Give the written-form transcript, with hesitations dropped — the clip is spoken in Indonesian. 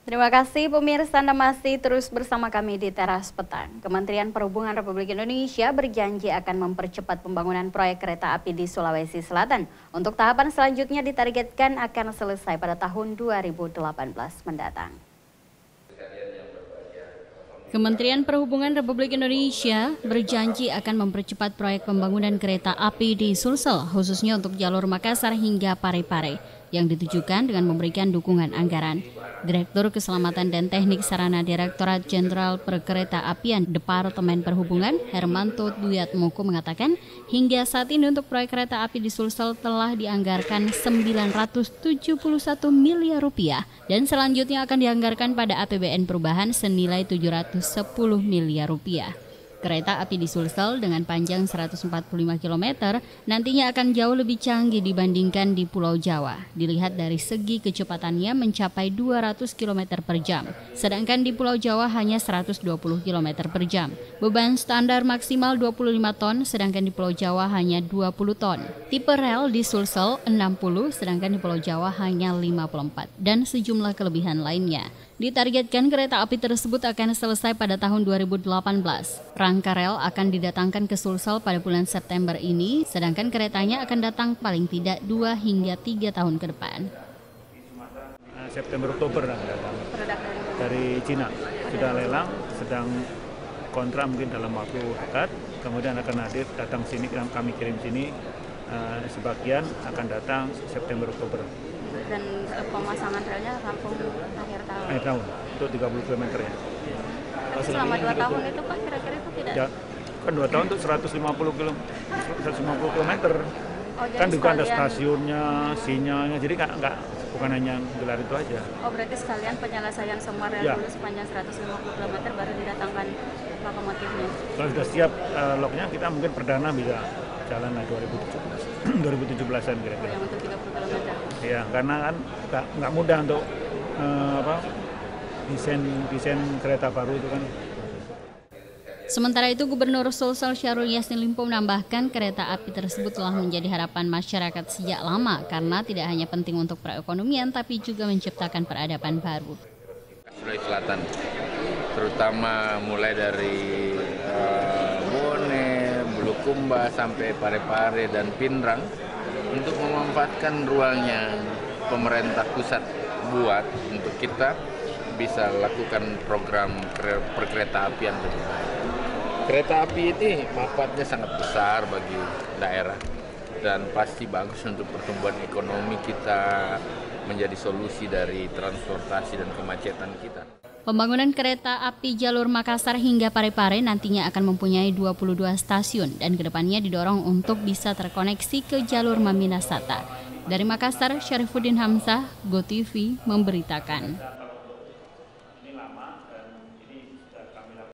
Terima kasih pemirsa, Anda masih terus bersama kami di Teras Petang. Kementerian Perhubungan Republik Indonesia berjanji akan mempercepat pembangunan proyek kereta api di Sulawesi Selatan. Untuk tahapan selanjutnya ditargetkan akan selesai pada tahun 2018 mendatang. Kementerian Perhubungan Republik Indonesia berjanji akan mempercepat proyek pembangunan kereta api di Sulsel, khususnya untuk jalur Makassar hingga Parepare, yang ditujukan dengan memberikan dukungan anggaran. Direktur Keselamatan dan Teknik Sarana Direktorat Jenderal Perkeretaapian Departemen Perhubungan, Hermanto Duyatmoko mengatakan, hingga saat ini untuk proyek kereta api di Sulsel telah dianggarkan 971 miliar rupiah dan selanjutnya akan dianggarkan pada APBN perubahan senilai 710 miliar rupiah. Kereta api di Sulsel dengan panjang 145 km nantinya akan jauh lebih canggih dibandingkan di Pulau Jawa. Dilihat dari segi kecepatannya mencapai 200 km per jam, sedangkan di Pulau Jawa hanya 120 km per jam. Beban standar maksimal 25 ton, sedangkan di Pulau Jawa hanya 20 ton. Tipe rel di Sulsel 60, sedangkan di Pulau Jawa hanya 54, dan sejumlah kelebihan lainnya. Ditargetkan kereta api tersebut akan selesai pada tahun 2018. Rangka rel akan didatangkan ke Sulsel pada bulan September ini, sedangkan keretanya akan datang paling tidak 2 hingga 3 tahun ke depan. September Oktober datang dari Cina, sudah lelang, sedang kontrak mungkin dalam waktu dekat, kemudian akan datang sini, kami kirim sini, sebagian akan datang September Oktober. Dan pemasangan relnya rampung akhir tahun Untuk 30 km ya. Tapi selama 2 tahun itu Pak kira-kira itu tidak? Ya, kan 2 tahun untuk 150 km. Kan juga ada stasiunnya, sinyalnya, jadi bukan hanya gelar itu aja. Oh, berarti sekalian penyelesaian semua rel dulu sepanjang 150 km baru didatangkan lokomotifnya. Kalau sudah siap loknya, kita mungkin perdana bisa jalan lah 2017-an kira-kira. Yang untuk 30 km. Ya, karena kan nggak mudah untuk desain kereta baru itu kan. Sementara itu, Gubernur Sulsel Syahrul Yassin Limpo menambahkan kereta api tersebut telah menjadi harapan masyarakat sejak lama karena tidak hanya penting untuk perekonomian tapi juga menciptakan peradaban baru. Sulawesi Selatan, terutama mulai dari Bone, Bulukumba sampai Parepare dan Pindrang, untuk memanfaatkan ruangnya pemerintah pusat buat untuk kita bisa lakukan program perkereta apian lebih baik. Kereta api ini manfaatnya sangat besar bagi daerah dan pasti bagus untuk pertumbuhan ekonomi kita, menjadi solusi dari transportasi dan kemacetan kita. Pembangunan kereta api jalur Makassar hingga Parepare nantinya akan mempunyai 22 stasiun dan kedepannya didorong untuk bisa terkoneksi ke jalur Maminasata. Dari Makassar, Syarifuddin Hamzah, GoTV memberitakan.